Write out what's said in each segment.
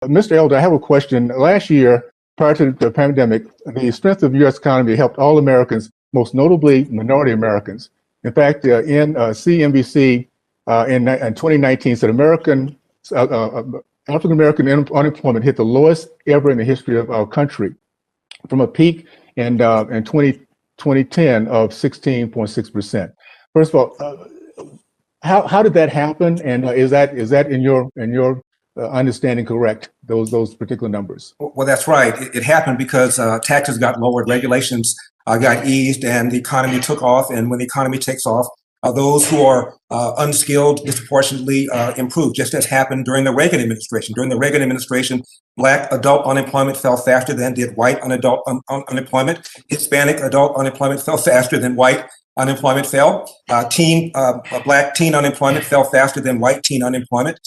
Mr. Elder, I have a question. Last year, prior to the pandemic, the strength of the U.S. economy helped all Americans, most notably minority Americans. In fact, in CNBC in 2019 said African American unemployment hit the lowest ever in the history of our country, from a peak in 2010 of 16.6%. First of all, how did that happen, and is that in your understanding correct? Those particular numbers. Well, that's right. It happened because taxes got lowered, regulations got eased, and the economy took off. And when the economy takes off, those who are unskilled disproportionately improve, just as happened during the Reagan administration. During the Reagan administration, Black adult unemployment fell faster than did white adult unemployment. Hispanic adult unemployment fell faster than white unemployment fell. Black teen unemployment fell faster than white teen unemployment.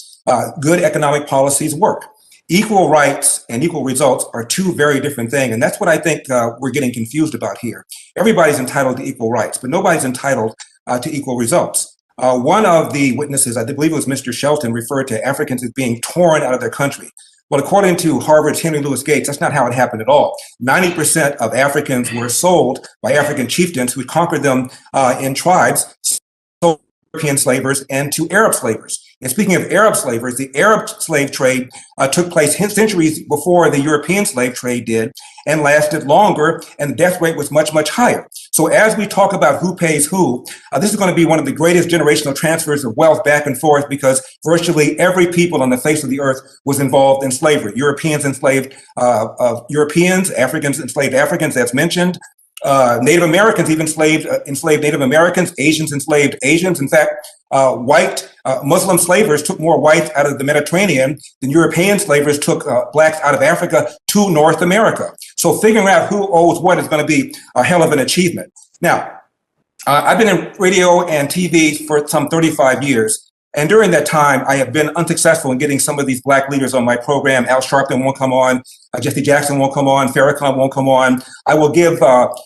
Good economic policies work. Equal rights and equal results are two very different things. And that's what I think we're getting confused about here. Everybody's entitled to equal rights, but nobody's entitled to equal results. One of the witnesses, I believe it was Mr. Shelton, referred to Africans as being torn out of their country. Well, according to Harvard's Henry Louis Gates, that's not how it happened at all. 90% of Africans were sold by African chieftains who conquered them in tribes, sold to European slavers and to Arab slavers. And speaking of Arab slavers, the Arab slave trade took place centuries before the European slave trade did and lasted longer, and the death rate was much, much higher. So as we talk about who pays who, this is going to be one of the greatest generational transfers of wealth back and forth, because virtually every people on the face of the earth was involved in slavery. Europeans enslaved Europeans, Africans enslaved Africans, as mentioned. Native Americans even enslaved Native Americans, Asians enslaved Asians. In fact, white Muslim slavers took more whites out of the Mediterranean than European slavers took blacks out of Africa to North America. So figuring out who owes what is going to be a hell of an achievement. Now, I've been in radio and TV for some 35 years. And during that time, I have been unsuccessful in getting some of these Black leaders on my program. Al Sharpton won't come on. Jesse Jackson won't come on. Farrakhan won't come on. I will give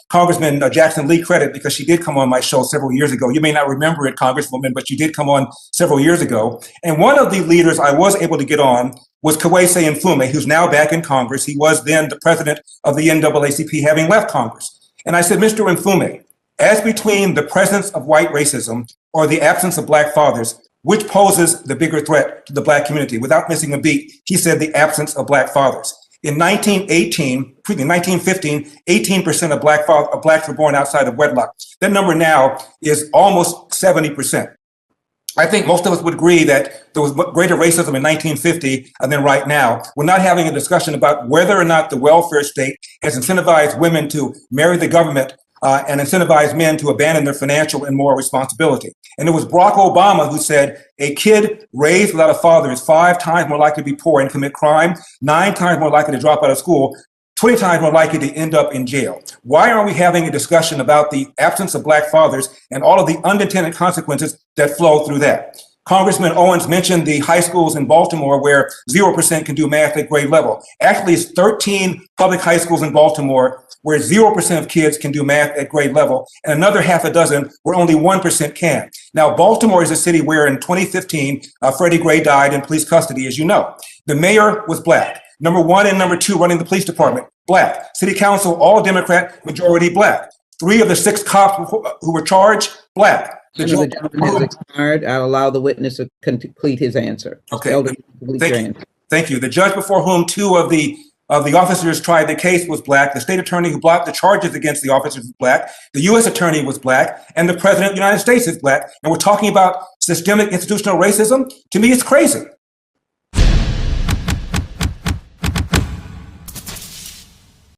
Congressman Jackson Lee credit, because she did come on my show several years ago. You may not remember it, Congresswoman, but she did come on several years ago. And one of the leaders I was able to get on was Kwesi Mfume, who's now back in Congress. He was then the president of the NAACP, having left Congress. And I said, Mr. Mfume, as between the presence of white racism or the absence of Black fathers, which poses the bigger threat to the Black community? Without missing a beat, he said the absence of Black fathers. In 1915, 18% of Blacks were born outside of wedlock. That number now is almost 70%. I think most of us would agree that there was greater racism in 1950 than right now. We're not having a discussion about whether or not the welfare state has incentivized women to marry the government and incentivize men to abandon their financial and moral responsibility. And it was Barack Obama who said, a kid raised without a father is 5 times more likely to be poor and commit crime, 9 times more likely to drop out of school, 20 times more likely to end up in jail. Why aren't we having a discussion about the absence of Black fathers and all of the unintended consequences that flow through that? Congressman Owens mentioned the high schools in Baltimore where 0% can do math at grade level. Actually, it's 13 public high schools in Baltimore where 0% of kids can do math at grade level, and another half a dozen where only 1% can. Now, Baltimore is a city where in 2015, Freddie Gray died in police custody, as you know. The mayor was Black. Number 1 and number 2 running the police department, Black. City council, all Democrat, majority Black. 3 of the 6 cops who were charged, Black. The gentleman has expired. I'll allow the witness to complete his answer. Okay. Thank you. The judge before whom 2 of the officers tried the case was Black. The state attorney who blocked the charges against the officers was Black. The U.S. attorney was Black, and the president of the United States is Black. And we're talking about systemic institutional racism. To me, it's crazy.